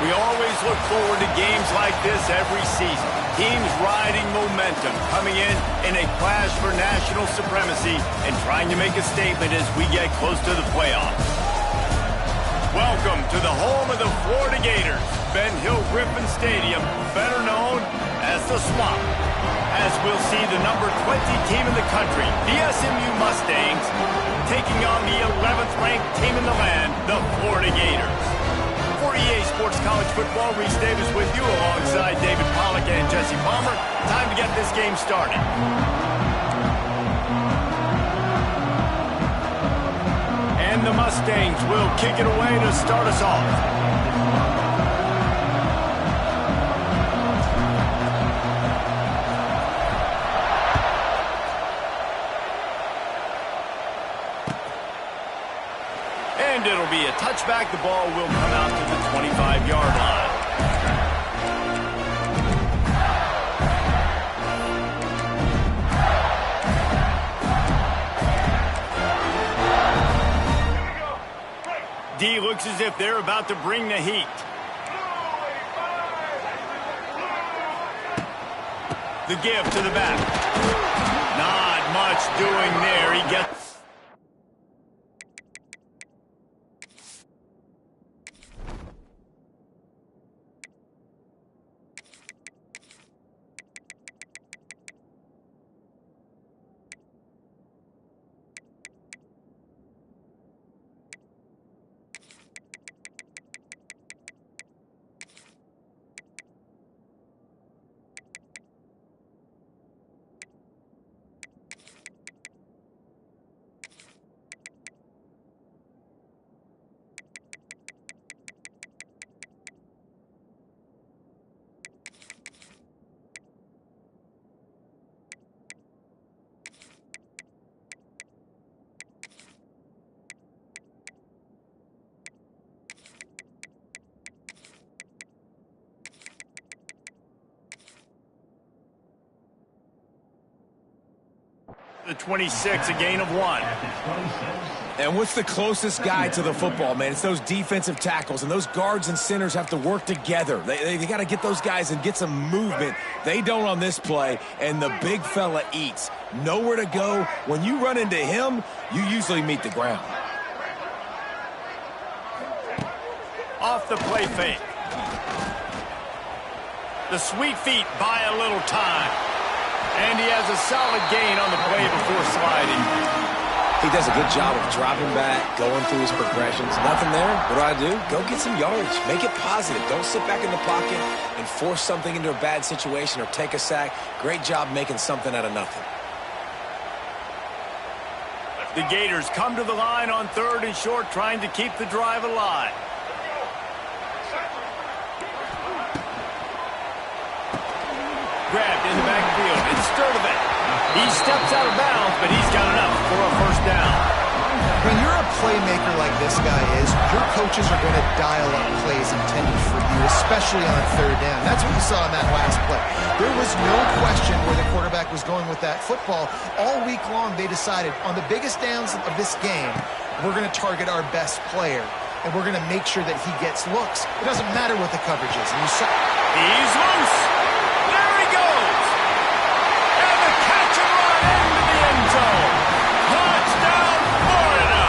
We always look forward to games like this every season. Teams riding momentum, coming in a clash for national supremacy and trying to make a statement as we get close to the playoffs. Welcome to the home of the Florida Gators, Ben Hill Griffin Stadium, better known as the Swamp. As we'll see the number 20 team in the country, the SMU Mustangs, taking on the 11th ranked team in the land, the Florida Gators. For EA Sports College Football, Reese Davis with you alongside David Pollack and Jesse Palmer. Time to get this game started. And the Mustangs will kick it away to start us off. And it'll be a touchback. The ball will come out to the 25-yard line. D looks as if they're about to bring the heat. The give to the back. Not much doing there. He gets... The 26, a gain of 1. And what's the closest guy to the football, man? It's those defensive tackles, and those guards and centers have to work together. They got to get those guys and get some movement. They don't on this play, and the big fella eats. Nowhere to go. When you run into him, you usually meet the ground. Off the play fake. The sweet feet buy a little time. And he has a solid gain on the play before sliding. He does a good job of dropping back, going through his progressions. Nothing there. What do? Go get some yardage. Make it positive. Don't sit back in the pocket and force something into a bad situation or take a sack. Great job making something out of nothing. The Gators come to the line on 3rd and short, trying to keep the drive alive. Grabbed in the backfield. It's Sturdivant. He steps out of bounds, but he's got enough for a first down. When you're a playmaker like this guy is, your coaches are going to dial up plays intended for you, especially on 3rd down. That's what you saw in that last play. There was no question where the quarterback was going with that football. All week long, they decided on the biggest downs of this game, we're going to target our best player, and we're going to make sure that he gets looks. It doesn't matter what the coverage is. And you saw he's loose. There he goes. And the catch and run into the end zone. Touchdown, Florida.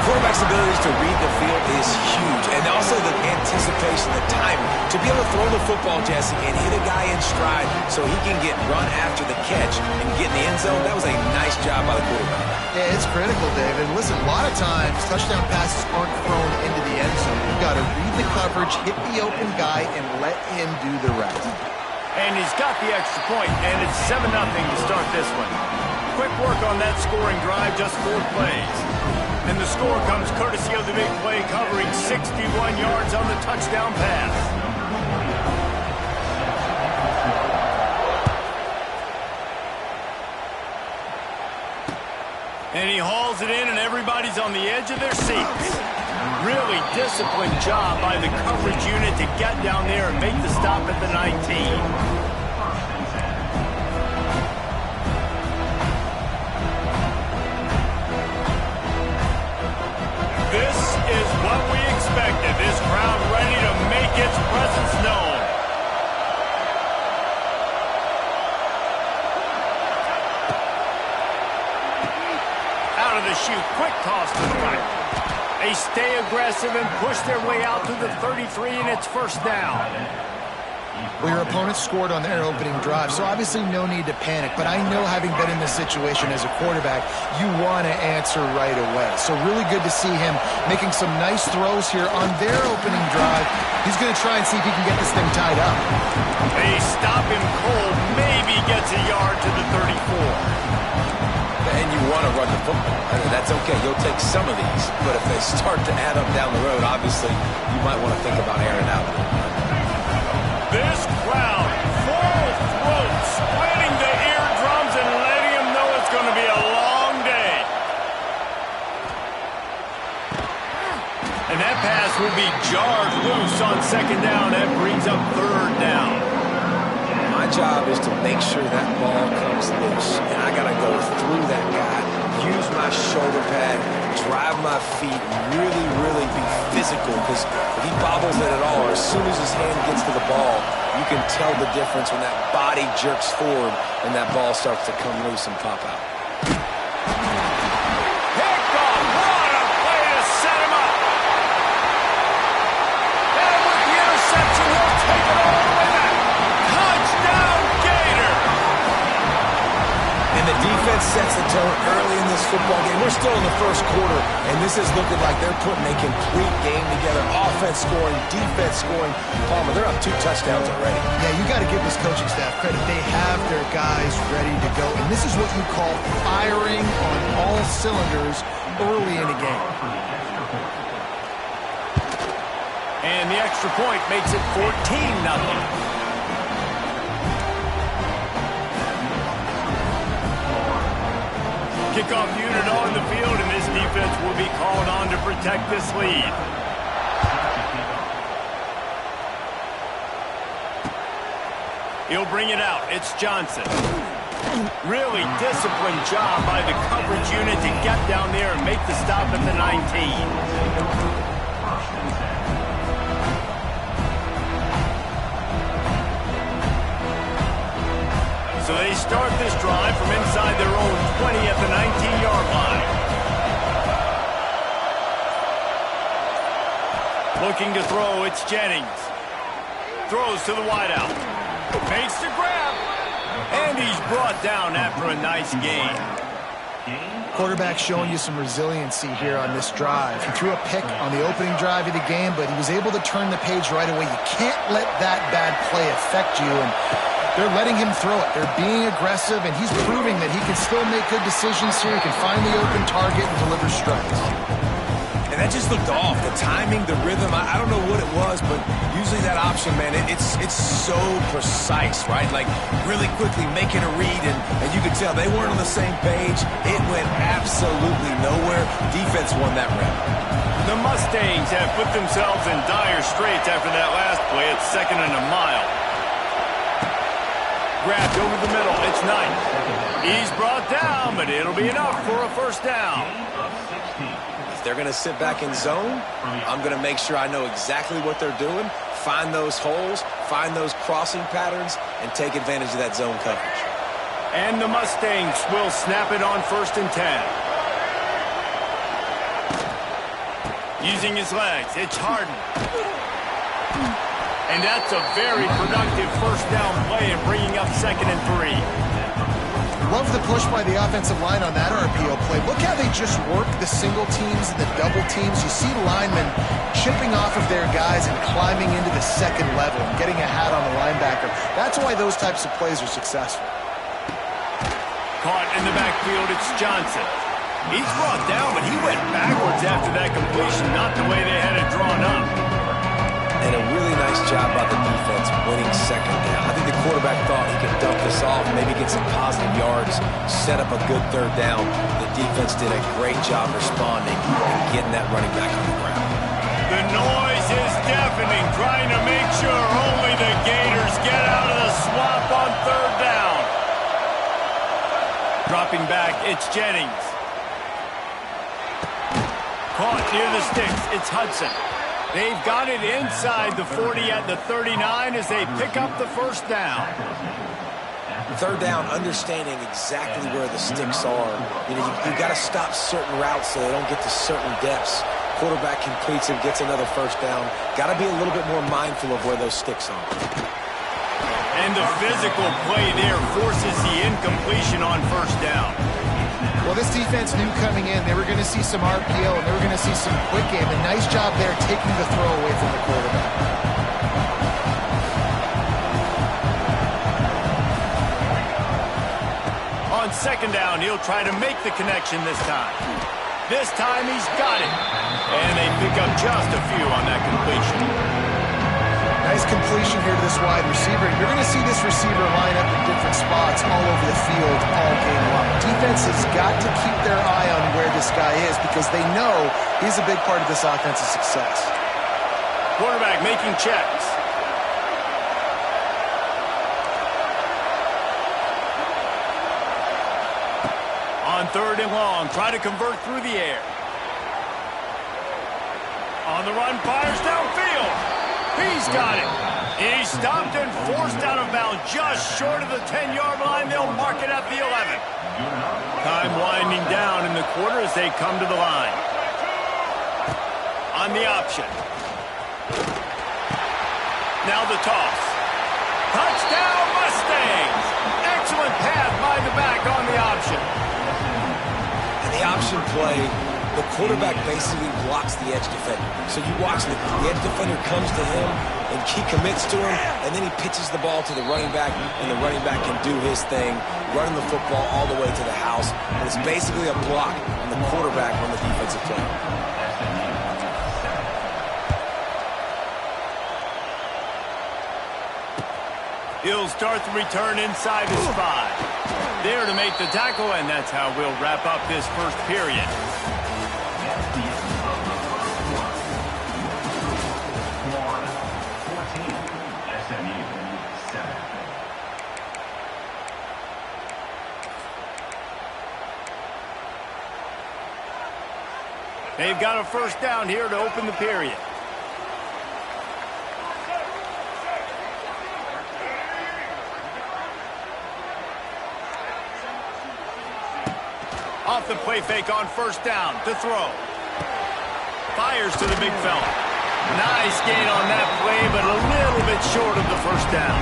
Quarterback's ability to read the field is huge, and also the anticipation, the timing. To be able to throw the football, Jesse, and hit a guy in stride so he can get run after the catch and get in the end zone, that was a nice job by the quarterback. Yeah, it's critical, David. Listen, a lot of times, touchdown passes aren't thrown into the end zone. You've got to read the coverage, hit the open guy, and let him do the rest. And he's got the extra point, and it's 7-0 to start this one. Quick work on that scoring drive, just 4 plays. And the score comes courtesy of the big play, covering 61 yards on the touchdown pass. And he hauls it in, and everybody's on the edge of their seats. Really disciplined job by the coverage unit to get down there and make the stop at the 19. This is what we expected. This crowd make its presence known. Out of the chute, quick toss to the right. They stay aggressive and push their way out to the 33, and it's first down. Well, your opponent scored on their opening drive, so obviously no need to panic. But I know, having been in this situation as a quarterback, you want to answer right away. So really good to see him making some nice throws here on their opening drive. He's going to try and see if he can get this thing tied up. They stop him cold, maybe gets a yard to the 34. And you want to run the football. I mean, that's okay. You'll take some of these. But if they start to add up down the road, obviously, you might want to think about airing out. This crowd, full throat, splitting the eardrums and letting them know it's going to be a long day. And that pass will be jarred loose on second down. That brings up third down. My job is to make sure that ball comes loose, and I got to go through that guy, use my shoulder pad, drive my feet, really, really be physical, because if he bobbles it at all, or as soon as his hand gets to the ball, you can tell the difference when that body jerks forward and that ball starts to come loose and pop out. Picked off. What a play to set him up. And with the interception, he'll take it all the way back. Touchdown, Gator! And the defense sets the tone early in this football game. We're still in the first quarter, and this is looking like they're putting a complete game together. Offense scoring, defense scoring. Palmer, they're up 2 touchdowns already. Yeah, you got to give this coaching staff credit. They have their guys ready to go. And this is what you call firing on all cylinders early in a game. And the extra point makes it 14-0. Kickoff unit on the field, and this defense will be called on to protect this lead. He'll bring it out. It's Johnson. Really disciplined job by the coverage unit to get down there and make the stop at the 19. So they start this drive from inside their own 20 at the 19-yard line. Looking to throw, it's Jennings. Throws to the wideout. Makes the grab. And he's brought down after a nice gain. Quarterback showing you some resiliency here on this drive. He threw a pick on the opening drive of the game, but he was able to turn the page right away. You can't let that bad play affect you, and they're letting him throw it. They're being aggressive, and he's proving that he can still make good decisions here. He can find the open target and deliver strikes. And that just looked off. The timing, the rhythm, I don't know what it was, but usually that option, man, it's so precise, right? Like, really quickly making a read, and you could tell they weren't on the same page. It went absolutely nowhere. Defense won that round. The Mustangs have put themselves in dire straits after that last play at 2nd and a mile. Grabbed over the middle. It's Knight. He's brought down, but it'll be enough for a first down. If they're going to sit back in zone, I'm going to make sure I know exactly what they're doing, find those holes, find those crossing patterns, and take advantage of that zone coverage. And the Mustangs will snap it on 1st and 10. Using his legs, it's Harden. And that's a very productive first down play and bringing up 2nd and 3. Love the push by the offensive line on that RPO play. Look how they just work the single teams and the double teams. You see linemen chipping off of their guys and climbing into the second level and getting a hat on the linebacker. That's why those types of plays are successful. Caught in the backfield, it's Johnson. He's brought down, but he went backwards after that completion, not the way they had it drawn up. And a really nice job by the defense winning 2nd down. I think the quarterback thought he could dump this off, maybe get some positive yards, set up a good 3rd down. The defense did a great job responding and getting that running back on the ground. The noise is deafening, trying to make sure only the Gators get out of the swamp on 3rd down. Dropping back, it's Jennings. Caught near the sticks, it's Hudson. They've got it inside the 40 at the 39 as they pick up the first down. Third down, understanding exactly where the sticks are. You know, you've got to stop certain routes so they don't get to certain depths. Quarterback completes and gets another first down. Got to be a little bit more mindful of where those sticks are. And the physical play there forces the incompletion on first down. Well, this defense knew coming in they were going to see some RPO and they were going to see some quick game. A nice job there taking the throw away from the quarterback. On second down, he'll try to make the connection this time. This time he's got it. And they pick up just a few on that completion. Nice completion here to this wide receiver. You're going to see this receiver line up in different spots all over the field all game long. Defense has got to keep their eye on where this guy is because they know he's a big part of this offense's success. Quarterback making checks. On third and long, try to convert through the air. On the run, fires downfield. He's got it. He's stopped and forced out of bounds just short of the 10-yard line. They'll mark it at the 11. Time winding down in the quarter as they come to the line. On the option. Now the toss. Touchdown, Mustangs. Excellent pass by the back on the option. And the option play, the quarterback basically blocks the edge defender. So you watch the edge defender comes to him and he commits to him, and then he pitches the ball to the running back, and the running back can do his thing, running the football all the way to the house. And it's basically a block on the quarterback on the defensive play. He'll start the return inside his 5. There to make the tackle, and that's how we'll wrap up this first period. They've got a first down here to open the period. Off the play fake on first down to throw. Fires to the big fella. Nice gain on that play, but a little bit short of the first down.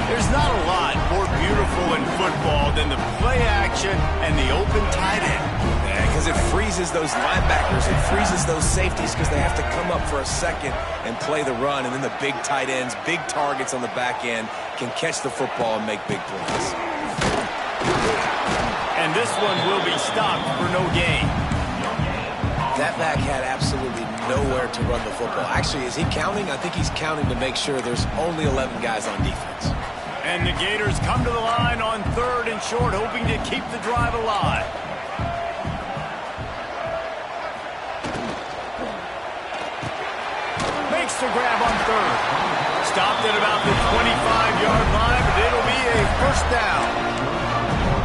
There's not a lot more beautiful in football than the play action and the open tight end. Yeah, because it freezes those linebackers. It freezes those safeties because they have to come up for a second and play the run. And then the big tight ends, big targets on the back end can catch the football and make big plays. And this one will be stopped for no gain. That back had absolutely nowhere to run the football. Actually, is he counting? I think he's counting to make sure there's only 11 guys on defense. And the Gators come to the line on third and short, hoping to keep the drive alive. Makes the grab on third. Stopped at about the 25-yard line, but it'll be a first down.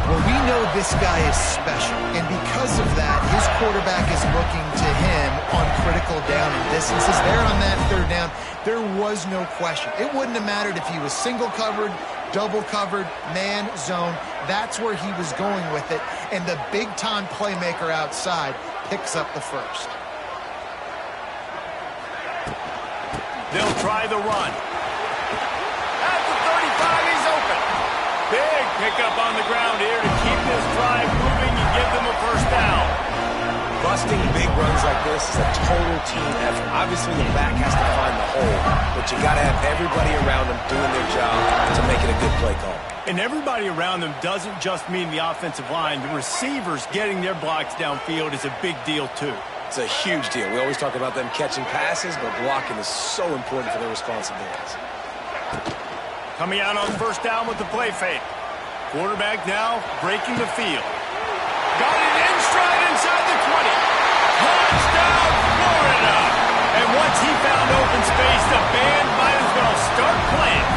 Well, we know this guy is special, and because of that, his quarterback is looking to him on critical down and distances. There on that third down, there was no question. It wouldn't have mattered if he was single covered, double covered, man, zone. That's where he was going with it, and the big-time playmaker outside picks up the first. They'll try the run. At the 35, he's open. Big pickup on the ground here to keep this drive moving and give them a first down. Busting big runs like this is a total team effort. Obviously, the back has to find the hole, but you got to have everybody around them doing their job to make it a good play call. And everybody around them doesn't just mean the offensive line. The receivers getting their blocks downfield is a big deal, too. It's a huge deal. We always talk about them catching passes, but blocking is so important for their responsibilities. Coming out on first down with the play fake. Quarterback now breaking the field. Got it in stride inside the 20. Touchdown, Florida! And once he found open space, the band might as well start playing.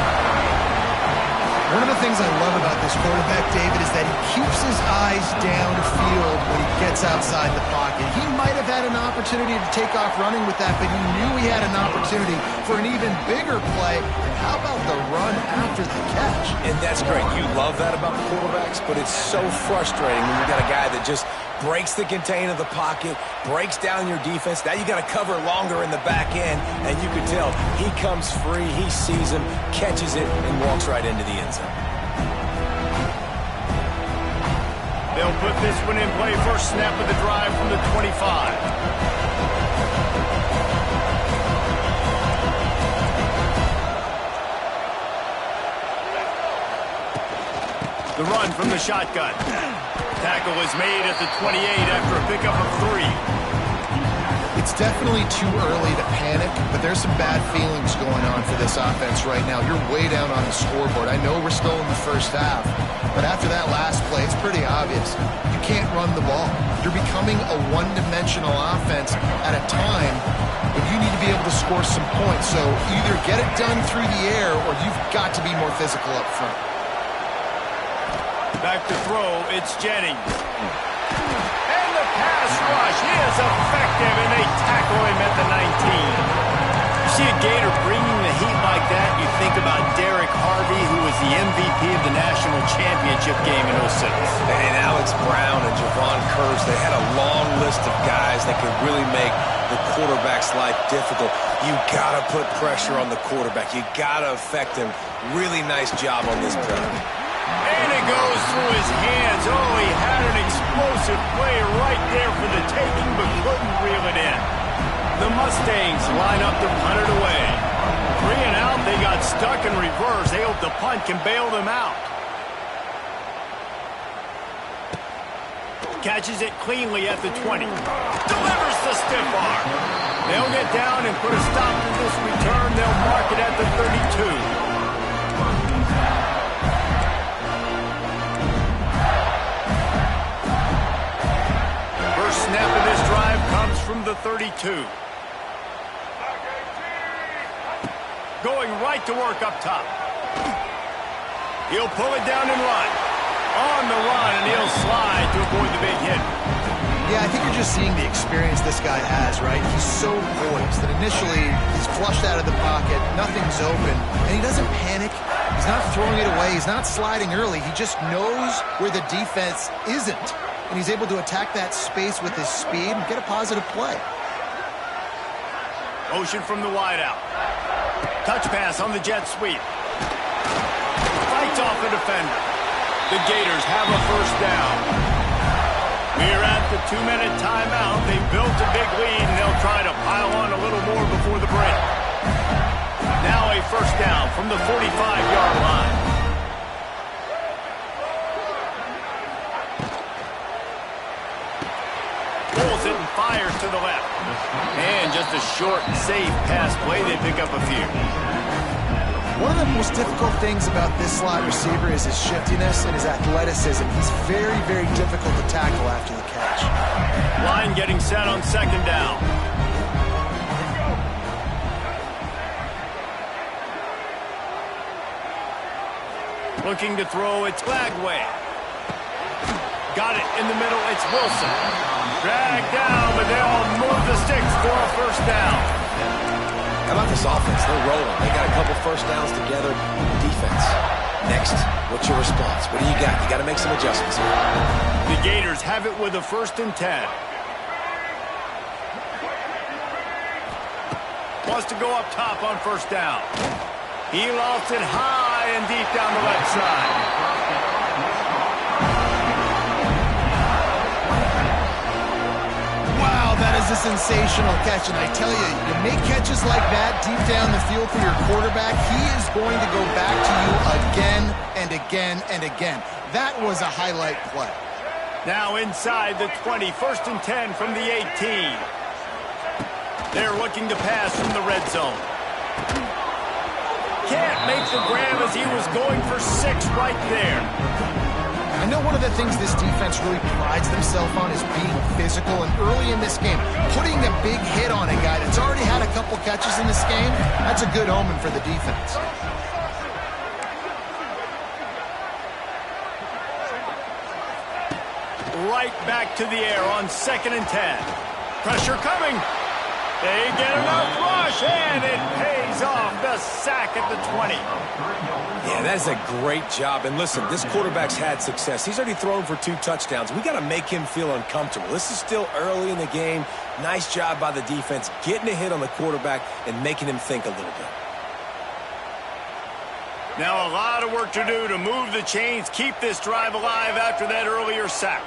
One of the things I love about this quarterback, David, is that he keeps his eyes downfield when he gets outside the pocket. He might have had an opportunity to take off running with that, but he knew he had an opportunity for an even bigger play. And how about the run after the catch? And that's great. You love that about the quarterbacks, but it's so frustrating when you got a guy that just breaks the contain of the pocket, breaks down your defense. Now you got to cover longer in the back end, and you can tell he comes free, he sees him, catches it, and walks right into the end zone. They'll put this one in play. First snap of the drive from the 25. The run from the shotgun. Tackle is made at the 28 after a pickup of 3. It's definitely too early to panic, but there's some bad feelings going on for this offense right now. You're way down on the scoreboard. I know we're still in the first half, but after that last play, it's pretty obvious. You can't run the ball. You're becoming a one-dimensional offense at a time when you need to be able to score some points. So either get it done through the air or you've got to be more physical up front. Back to throw, it's Jennings. And the pass rush, he is effective, and they tackle him at the 19. You see a Gator bringing the heat like that, you think about Derek Harvey, who was the MVP of the national championship game in 06. And Alex Brown and Javon Curse, they had a long list of guys that could really make the quarterback's life difficult. You got to put pressure on the quarterback. You got to affect him. Really nice job on this play. And it goes through his hands. Oh, he had an explosive play right there for the taking, but couldn't reel it in. The Mustangs line up to punt it away. 3 and out, they got stuck in reverse. They hope the punt can bail them out. Catches it cleanly at the 20. Delivers the stiff arm. They'll get down and put a stop to this return. They'll mark it at the 32. Snap of this drive comes from the 32. Going right to work up top. He'll pull it down and run. On the run, and he'll slide to avoid the big hit. Yeah, I think you're just seeing the experience this guy has, right? He's so poised that initially he's flushed out of the pocket, nothing's open, and he doesn't panic. He's not throwing it away. He's not sliding early. He just knows where the defense isn't. And he's able to attack that space with his speed and get a positive play. Motion from the wideout. Touch pass on the jet sweep. Fights off the defender. The Gators have a first down. We're at the 2-minute timeout. They built a big lead, and they'll try to pile on a little more before the break. Now a first down from the 45-yard line. Pulls it and fires to the left. And just a short, safe pass play. They pick up a few. One of the most difficult things about this slot receiver is his shiftiness and his athleticism. He's very, very difficult to tackle after the catch. Line getting set on second down. Looking to throw, it's Lagway. Got it in the middle, it's Wilson. Dragged down, but they'll move the sticks for a first down. How about this offense? They're rolling. They got a couple first downs together. Defense. Next, what's your response? What do you got? You got to make some adjustments here. The Gators have it with a 1st and 10. Wants to go up top on first down. He lofts it high and deep down the left side. That is a sensational catch, and I tell you, you make catches like that deep down the field for your quarterback, he is going to go back to you again and again and again. That was a highlight play. Now inside the 20, 1st and 10 from the 18. They're looking to pass from the red zone. Can't make the grab as he was going for 6 right there. I know one of the things this defense really prides themselves on is being physical, and early in this game, putting a big hit on a guy that's already had a couple catches in this game, that's a good omen for the defense. right back to the air on 2nd and 10. Pressure coming. They get enough rush, and it pays off. The sack at the 20. Yeah, that is a great job. And listen, this quarterback's had success. He's already thrown for 2 touchdowns. We got to make him feel uncomfortable. This is still early in the game. Nice job by the defense, getting a hit on the quarterback and making him think a little bit. Now a lot of work to do to move the chains, keep this drive alive after that earlier sack.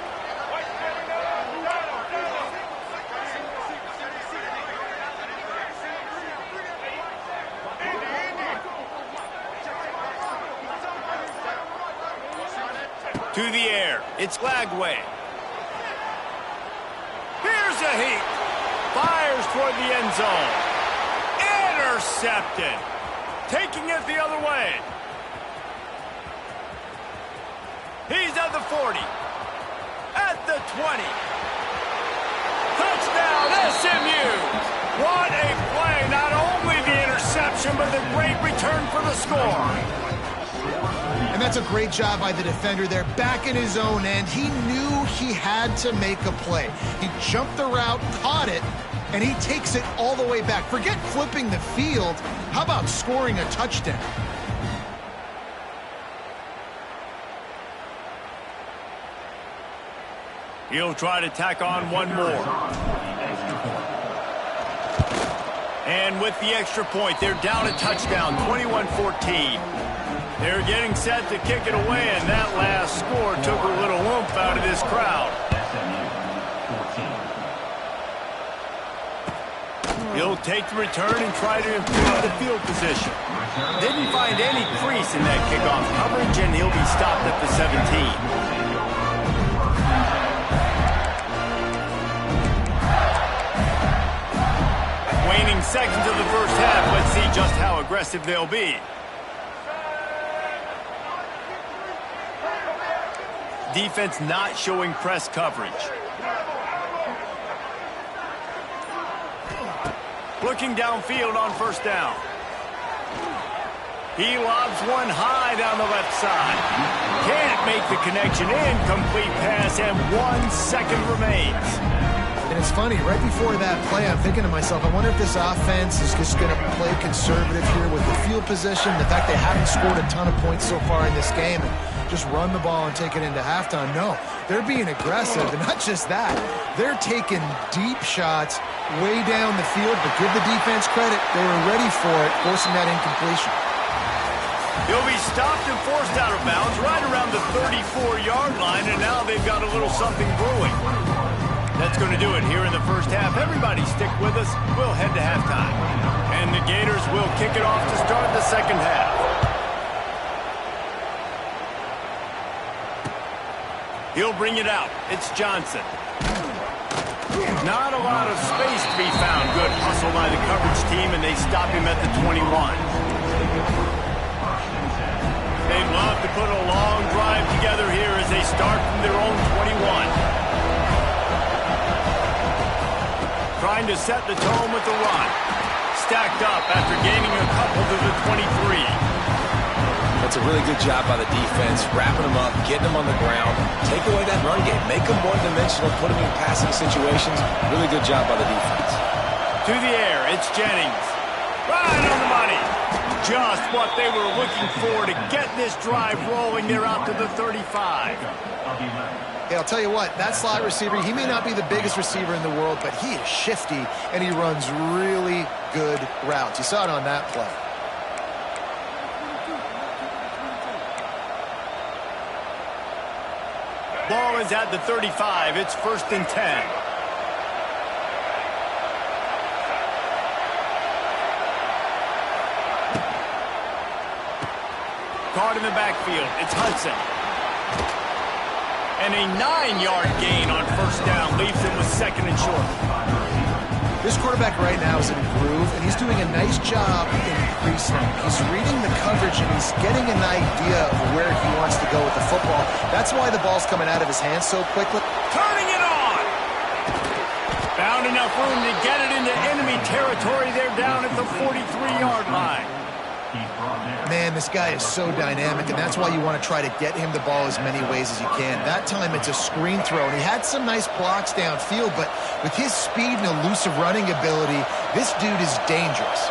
To the air, it's Lagway. Here's a heat. Fires toward the end zone. Intercepted. Taking it the other way. He's at the 40. At the 20. Touchdown, SMU. What a play. Not only the interception, but the great return for the score. And that's a great job by the defender there, back in his own end. He knew he had to make a play. He jumped the route, caught it, and he takes it all the way back. Forget flipping the field. How about scoring a touchdown? He'll try to tack on one more. And with the extra point, they're down a touchdown, 21-14. They're getting set to kick it away, and that last score took a little oomph out of this crowd. He'll take the return and try to improve the field position. Didn't find any crease in that kickoff coverage, and he'll be stopped at the 17. Waning seconds of the first half. Let's see just how aggressive they'll be. Defense not showing press coverage. Looking downfield on first down. He lobs one high down the left side. Can't make the connection. Incomplete pass, and 1 second remains. And it's funny, right before that play, I'm thinking to myself, I wonder if this offense is just going to play conservative here with the field position, the fact they haven't scored a ton of points so far in this game, and just run the ball and take it into halftime. No, they're being aggressive, and not just that, they're taking deep shots way down the field, but give the defense credit. They were ready for it, forcing that incompletion. He'll be stopped and forced out of bounds right around the 34-yard line, and now they've got a little something brewing. That's going to do it here in the first half. Everybody stick with us. We'll head to halftime. And the Gators will kick it off to start the second half. He'll bring it out. It's Johnson. Not a lot of space to be found. Good hustle by the coverage team, and they stop him at the 21. They'd love to put a long drive together here as they start from their own 21. Trying to set the tone with the run. Stacked up after gaining a couple to the 23. That's a really good job by the defense, wrapping them up, getting them on the ground, take away that run game, make them one-dimensional, put them in passing situations. Really good job by the defense. To the air, it's Jennings. Right on the money. Just what they were looking for to get this drive rolling. They're out to the 35. Hey, I'll tell you what, that slot receiver, he may not be the biggest receiver in the world, but he is shifty, and he runs really good routes. You saw it on that play. Ball is at the 35. It's 1st and 10. Caught in the backfield. It's Hudson. And a 9-yard gain on first down leaves him with 2nd and short. This quarterback right now is in a groove, and he's doing a nice job in pre-snap. He's reading the coverage, and he's getting an idea of where he wants to go with the football. That's why the ball's coming out of his hands so quickly. Turning it on! Found enough room to get it into enemy territory. They're down at the 43-yard line. Man, this guy is so dynamic, and that's why you want to try to get him the ball as many ways as you can. That time it's a screen throw, and he had some nice blocks downfield, but with his speed and elusive running ability, this dude is dangerous.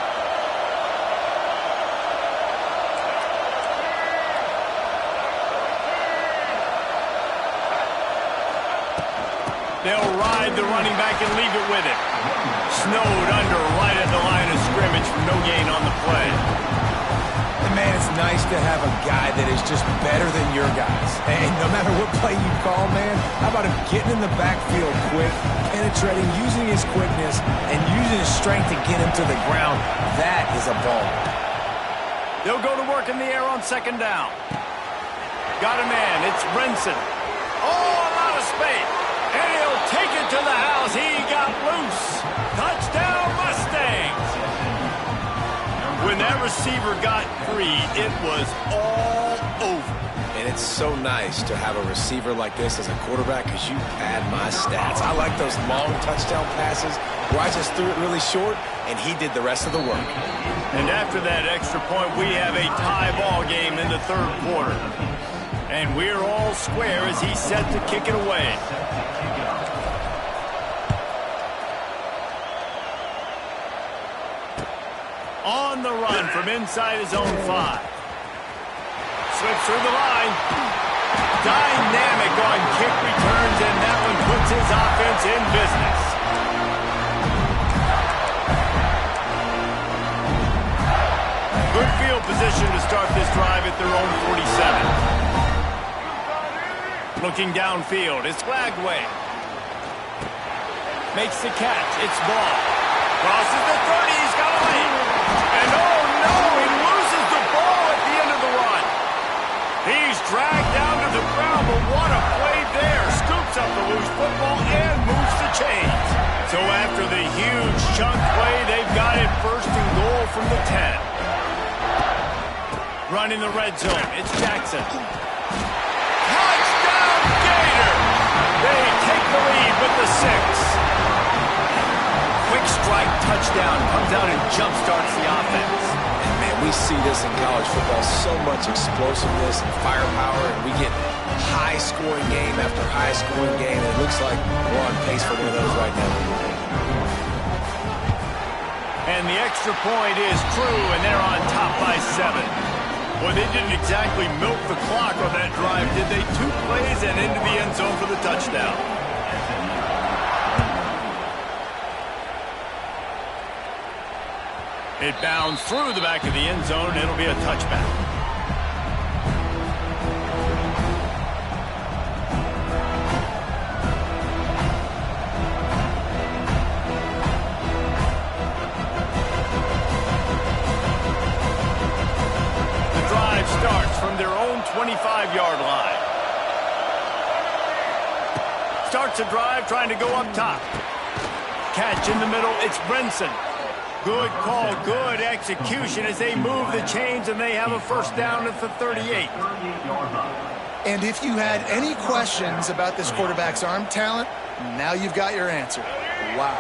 They'll ride the running back and leave it with him. Snowed under right at the line of scrimmage for no gain on the play. And man, it's nice to have a guy that is just better than your guys. And no matter what play you call, man, how about him getting in the backfield quick, penetrating, using his quickness, and using his strength to get him to the ground. That is a ball. They'll go to work in the air on second down. Got a man. It's Brinson. Oh, a lot of space. And he'll take it to the house. He got loose. Touchdown, Mustangs. When that receiver got free, it was all over. And it's so nice to have a receiver like this as a quarterback because you pad my stats. I like those long touchdown passes where I just threw it really short, and he did the rest of the work. And after that extra point, we have a tie ball game in the third quarter. And we're all square as he's set to kick it away. On the run from inside his own 5. Slips through the line. Dynamic on kick returns, and that one puts his offense in business. Good field position to start this drive at their own 47. Looking downfield, it's Lagway. Makes the catch, it's Ball. Crosses the 30, he's got a lead. And oh no, he loses the ball at the end of the run. He's dragged down to the ground, but what a play there. Scoops up the loose football and moves the chains. So after the huge chunk play, they've got it first and goal from the 10. Running the red zone, it's Jackson. Touchdown, Gator! They take the lead with the 6. Quick strike touchdown, comes out and jump-starts the offense. And man, we see this in college football, so much explosiveness and firepower, and we get high-scoring game after high-scoring game, and it looks like we're on pace for one of those right now. And the extra point is true, and they're on top by 7. Well, they didn't exactly milk the clock on that drive, did they? 2 plays and into the end zone for the touchdown. It bounds through the back of the end zone. It'll be a touchback. The drive starts from their own 25-yard line. Starts a drive trying to go up top. Catch in the middle. It's Brinson. Good call, good execution as they move the chains, and they have a first down at the 38. And if you had any questions about this quarterback's arm talent, now you've got your answer. Wow.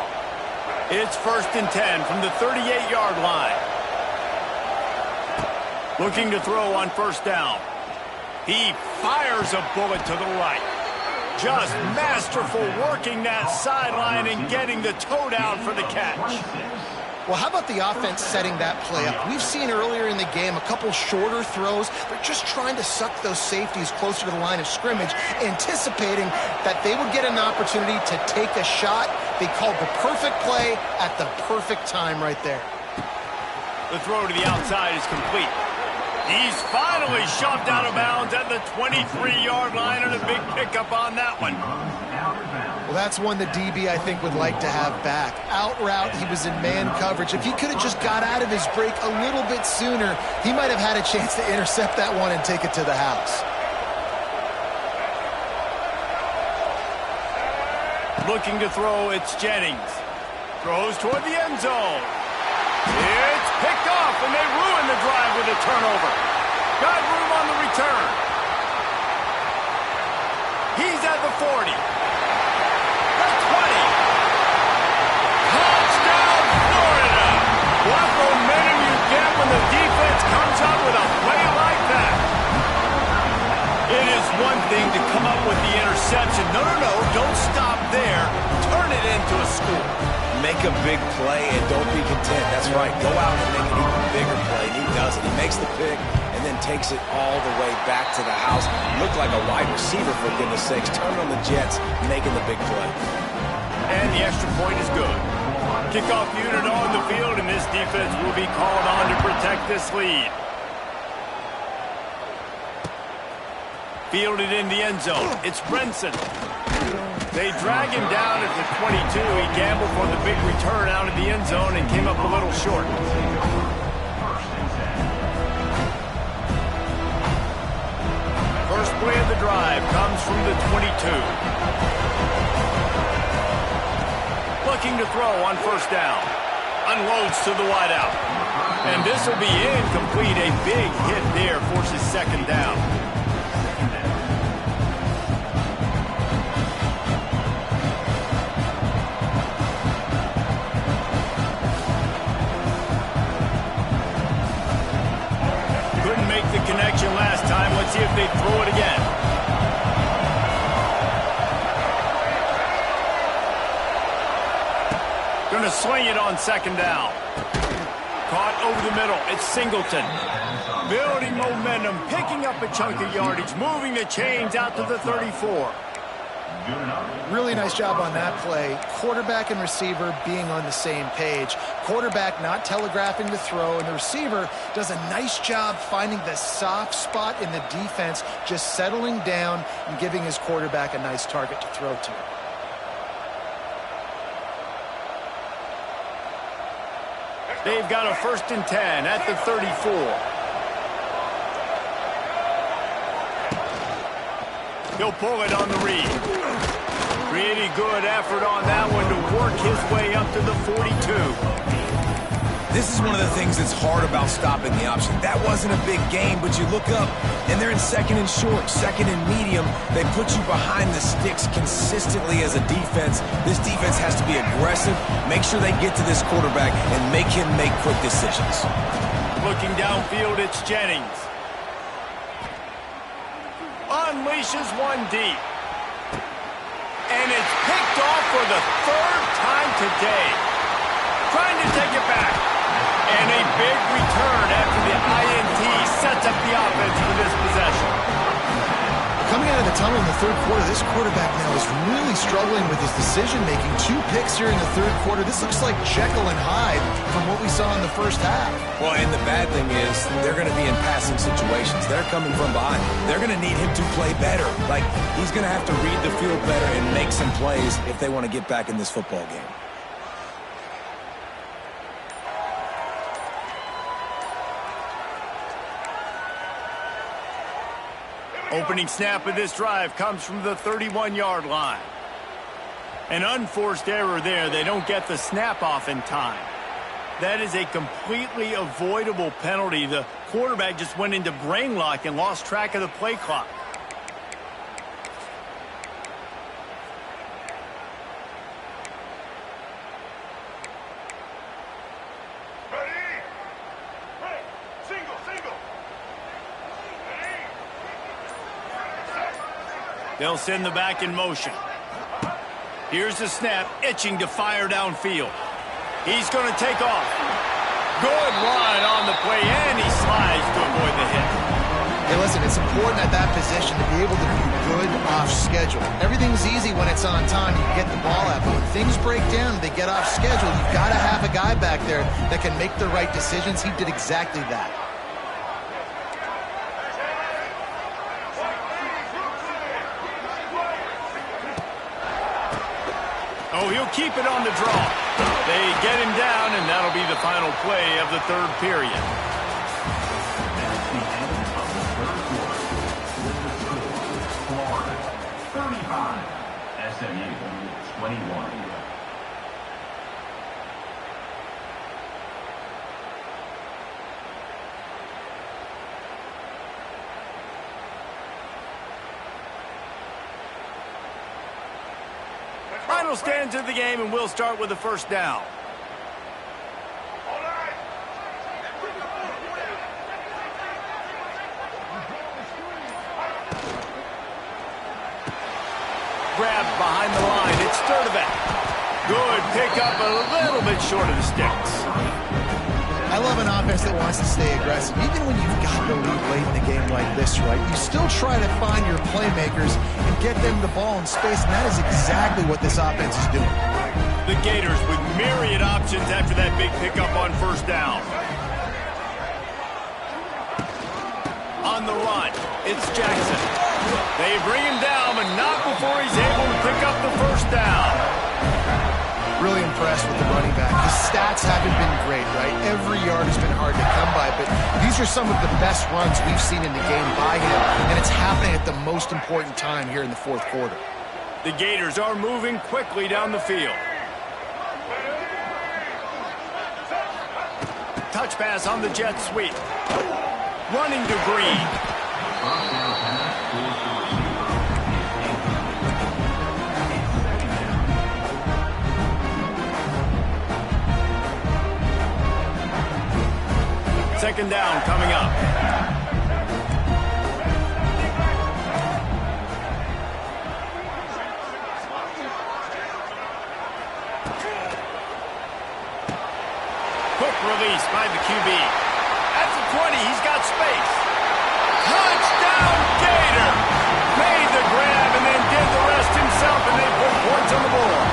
It's 1st and 10 from the 38-yard line. Looking to throw on first down. He fires a bullet to the right. Just masterful working that sideline and getting the toe down for the catch. Well, how about the offense setting that play up? We've seen earlier in the game a couple shorter throws. They're just trying to suck those safeties closer to the line of scrimmage, anticipating that they would get an opportunity to take a shot. They called the perfect play at the perfect time right there. The throw to the outside is complete. He's finally shoved out of bounds at the 23-yard line, and a big pickup on that one. Well, that's one the DB, I think, would like to have back. Out route, he was in man coverage. If he could have just got out of his break a little bit sooner, he might have had a chance to intercept that one and take it to the house. Looking to throw, it's Jennings. Throws toward the end zone. It's picked off, and they ruin the drive with a turnover. Got room on the return. He's at the 40. The 20. Touchdown, Florida. What momentum you get when the defense comes No, don't stop there. Turn it into a score. Make a big play and don't be content. That's right. Go out and make an even bigger play, and he does it. He makes the pick and then takes it all the way back to the house. Looked like a wide receiver, for goodness sakes. Turn on the Jets, making the big play. And the extra point is good. Kickoff unit on the field, and this defense will be called on to protect this lead. Fielded in the end zone. It's Brenson. They drag him down at the 22. He gambled for the big return out of the end zone and came up a little short. First play of the drive comes from the 22. Looking to throw on first down. Unloads to the wideout. And this will be incomplete. A big hit there forces second down. Connection last time. Let's see if they throw it again. Gonna swing it on second down. Caught over the middle. It's Singleton. Building momentum, picking up a chunk of yardage, moving the chains out to the 34. Really nice job on that play. Quarterback and receiver being on the same page. Quarterback not telegraphing the throw, and the receiver does a nice job finding the soft spot in the defense, just settling down and giving his quarterback a nice target to throw to. They've got a 1st and 10 at the 34. He'll pull it on the read. Really good effort on that one to work his way up to the 42. This is one of the things that's hard about stopping the option. That wasn't a big gain, but you look up, and they're in 2nd and short, 2nd and medium. They put you behind the sticks consistently as a defense. This defense has to be aggressive, make sure they get to this quarterback, and make him make quick decisions. Looking downfield, it's Jennings. Unleashes one deep. And it's picked off for the 3rd time today. Trying to take it back. And a big return after the INT sets up the offense for this possession. Coming out of the tunnel in the 3rd quarter, this quarterback now is really struggling with his decision-making. 2 picks here in the 3rd quarter. This looks like Jekyll and Hyde from what we saw in the first half. Well, and the bad thing is they're going to be in passing situations. They're coming from behind. They're going to need him to play better. Like, he's going to have to read the field better and make some plays if they want to get back in this football game. Opening snap of this drive comes from the 31-yard line. An unforced error there. They don't get the snap off in time. That is a completely avoidable penalty. The quarterback just went into brain lock and lost track of the play clock. They'll send the back in motion. Here's the snap, itching to fire downfield. He's going to take off. Good run on the play, and he slides to avoid the hit. Hey, listen, it's important at that position to be able to be good off schedule. Everything's easy when it's on time. You can get the ball out, but when things break down, they get off schedule. You've got to have a guy back there that can make the right decisions. He did exactly that. Oh, he'll keep it on the draw. They get him down, and that'll be the final play of the 3rd period. That's the end of the 3rd quarter. Florida, 35. SMU, 21. Final stands of the game, and we'll start with the first down. grab behind the line. It's Sturdivant. Good pickup, a little bit short of the sticks. I love an offense that wants to stay aggressive. Even when you've got the lead late in the game like this, right, you still try to find your playmakers and get them the ball in space, and that is exactly what this offense is doing. The Gators with myriad options after that big pickup on first down. On the run, it's Jackson. They bring him down, but not before he's able to pick up the first down. Really impressed with the running back. His stats haven't been great, right? Every yard has been hard to come by, but these are some of the best runs we've seen in the game by him, and it's happening at the most important time here in the fourth quarter. The Gators are moving quickly down the field. Touch pass on the jet sweep. Running to Green. Second down coming up. Quick release by the QB. At the 20, he's got space. Touchdown, Gator! Made the grab and then did the rest himself, and they put points on the board.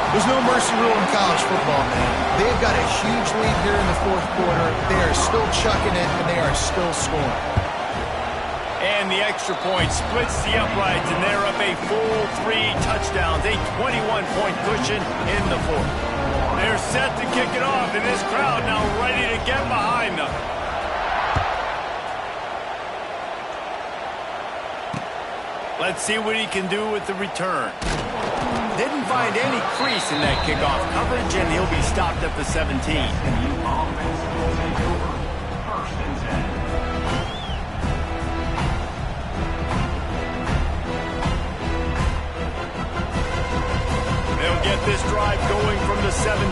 There's no mercy rule in college football, man. They've got a huge lead here in the fourth quarter. They are still chucking it, and they are still scoring. And the extra point splits the uprights, and they're up a full 3 touchdowns, a 21-point cushion in the fourth. They're set to kick it off, and this crowd now ready to get behind them. Let's see what he can do with the return. Didn't find any crease in that kickoff coverage, and he'll be stopped at the 17. The offense will take over. First and 10. They'll get this drive going from the 17.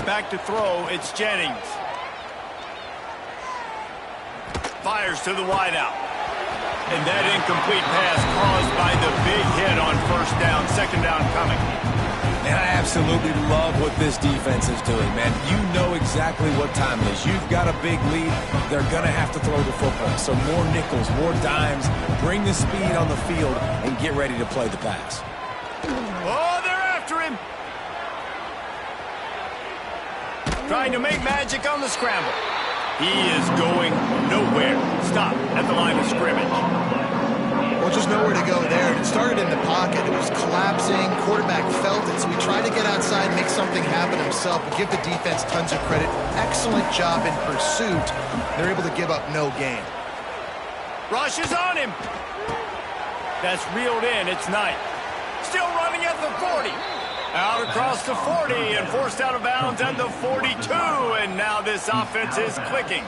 Back to throw, it's Jennings. Fires to the wideout. And that incomplete pass caused by the big hit on first down. Second down coming. And I absolutely love what this defense is doing, man. You know exactly what time it is. You've got a big lead. They're going to have to throw the football. So more nickels, more dimes. Bring the speed on the field and get ready to play the pass. Oh, they're after him. Trying to make magic on the scramble. He is going nowhere. Stop at the line of scrimmage. Well, just nowhere to go there. It started in the pocket. It was collapsing. Quarterback felt it, so he tried to get outside and make something happen himself. But give the defense tons of credit. Excellent job in pursuit. They're able to give up no gain. Rush is on him. That's reeled in. It's Knight. Still running at the 40. Out across the 40 and forced out of bounds at the 42. And now this offense is clicking.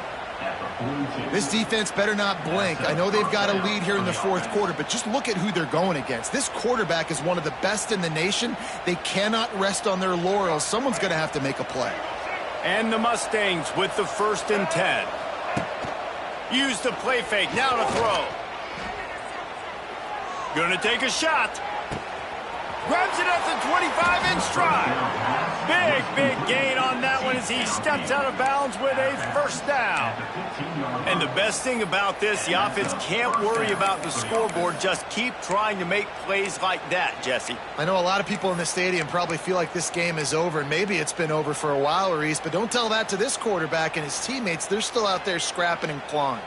This defense better not blink. I know they've got a lead here in the fourth quarter, but just look at who they're going against. This quarterback is one of the best in the nation. They cannot rest on their laurels. Someone's going to have to make a play. And the Mustangs with the 1st and 10. Use the play fake. Now to throw. Gonna take a shot. Grabs it at the 25 in stride. Big gain on that one as he steps out of bounds with a first down. And the best thing about this, the offense can't worry about the scoreboard. Just keep trying to make plays like that, Jesse. I know a lot of people in the stadium probably feel like this game is over, and maybe it's been over for a while, Reese, but don't tell that to this quarterback and his teammates. They're still out there scrapping and clawing.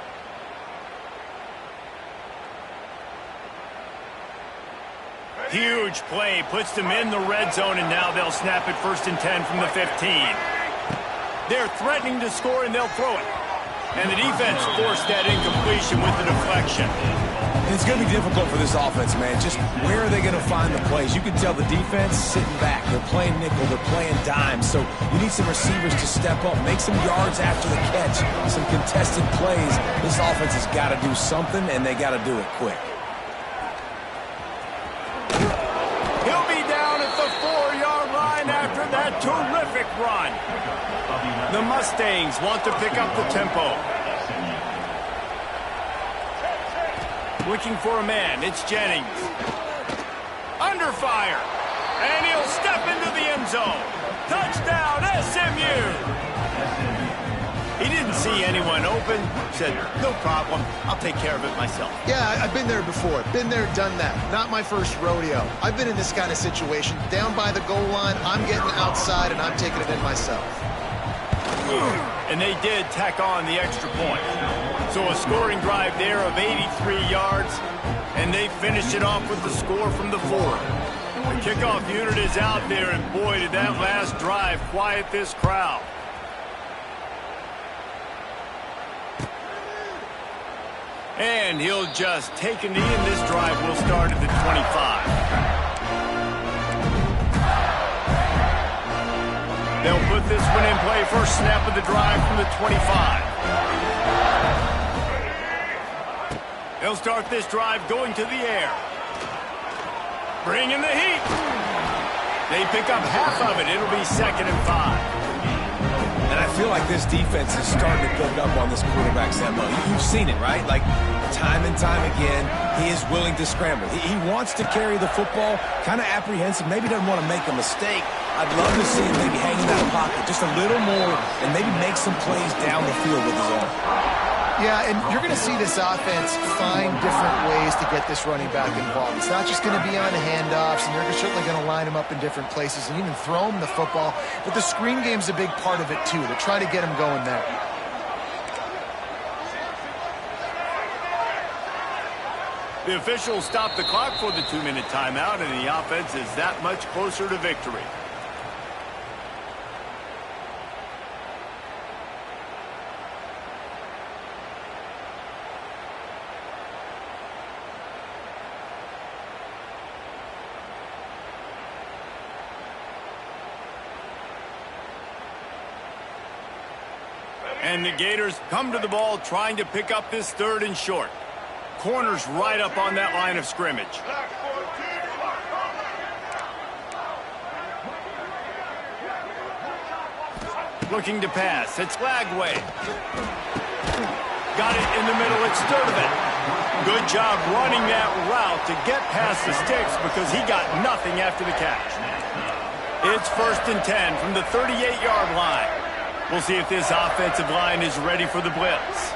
Huge play, puts them in the red zone, and now they'll snap it 1st and 10 from the 15. They're threatening to score, and they'll throw it. And the defense forced that incompletion with the deflection. It's going to be difficult for this offense, man. Just where are they going to find the plays? You can tell the defense sitting back. They're playing nickel. They're playing dime. So you need some receivers to step up, make some yards after the catch, some contested plays. This offense has got to do something, and they got to do it quick. He'll be down at the 4-yard line after that terrific run. The Mustangs want to pick up the tempo. Looking for a man. It's Jennings. Under fire. And he'll step into the end zone. Touchdown, SMU! He didn't see anyone open. Said, no problem. I'll take care of it myself. Yeah, I've been there before. Been there, done that. Not my first rodeo. I've been in this kind of situation. Down by the goal line, I'm getting outside, and I'm taking it in myself. And they did tack on the extra point. So a scoring drive there of 83 yards, and they finished it off with the score from the 4. The kickoff unit is out there, and boy, did that last drive quiet this crowd. And he'll just take a knee, and this drive will start at the 25. They'll put this one in play. First snap of the drive from the 25. They'll start this drive going to the air. Bring in the heat. They pick up half of it. It'll be 2nd and 5. And I feel like this defense is starting to build up on this quarterback's MO. You've seen it, right? Like, time and time again, he is willing to scramble. He wants to carry the football, kind of apprehensive, maybe doesn't want to make a mistake. I'd love to see him maybe hang in that pocket just a little more and maybe make some plays down the field with his arm. Yeah, and you're going to see this offense find different ways to get this running back involved. It's not just going to be on handoffs, and they're certainly going to line him up in different places and even throw him the football. But the screen game's a big part of it, too, to try to get him going there. The officials stopped the clock for the 2-minute timeout, and the offense is that much closer to victory. And the Gators come to the ball trying to pick up this 3rd and short. Corners right up on that line of scrimmage. Looking to pass. It's Lagway. Got it in the middle. It's Sturdivant. Good job running that route to get past the sticks because he got nothing after the catch. It's 1st and 10 from the 38-yard line. We'll see if this offensive line is ready for the blitz.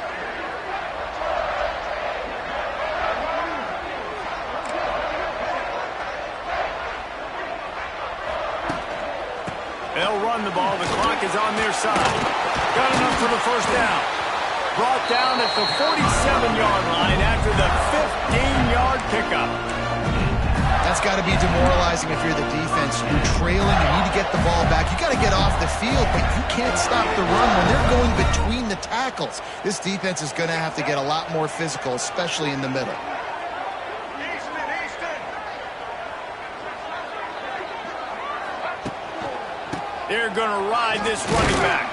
They'll run the ball. The clock is on their side. Got enough for the 1st down. Brought down at the 47-yard line after the 15-yard pickup. That's got to be demoralizing if you're the defense. You're trailing. You need to get the ball back. You got to get off the field, but you can't stop the run when they're going between the tackles. This defense is going to have to get a lot more physical, especially in the middle. They're going to ride this running back.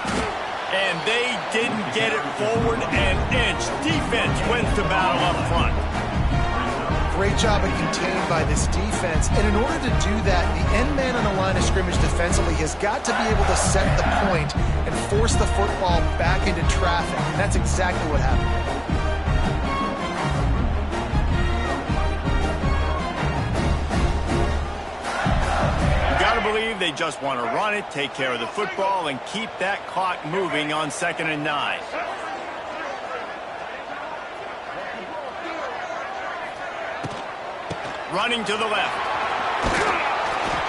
And they didn't get it forward an inch. Defense wins the battle up front. Great job of contained by this defense. And in order to do that, the end man on the line of scrimmage defensively has got to be able to set the point and force the football back into traffic. And that's exactly what happened. Believe they just want to run it, take care of the football, and keep that clock moving on 2nd and 9. Running to the left.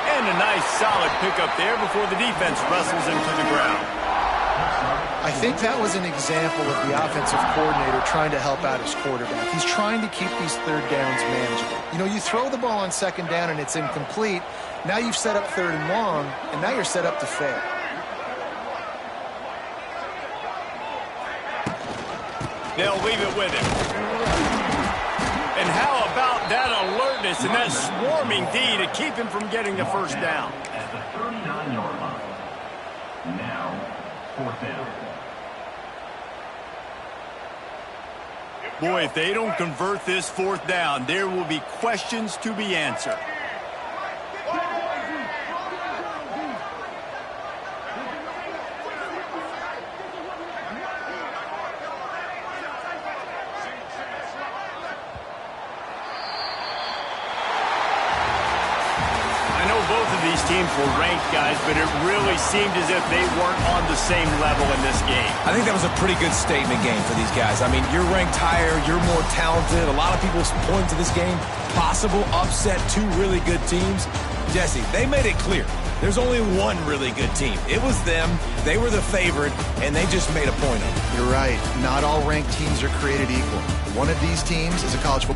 And a nice solid pickup there before the defense wrestles him to the ground. I think that was an example of the offensive coordinator trying to help out his quarterback. He's trying to keep these 3rd downs manageable. You know, you throw the ball on 2nd down and it's incomplete. Now you've set up 3rd and long, and now you're set up to fail. They'll leave it with him. And how about that alertness and that swarming D to keep him from getting the 1st down? At the 39-yard line. Now, 4th down. Boy, if they don't convert this 4th down, there will be questions to be answered. teams were ranked, guys, but it really seemed as if they weren't on the same level in this game. I think that was a pretty good statement game for these guys. I mean, you're ranked higher, you're more talented. A lot of people point to this game, possible upset, two really good teams. Jesse, they made it clear. There's only one really good team. It was them. They were the favorite, and they just made a point of it. You're right. Not all ranked teams are created equal. One of these teams is a college football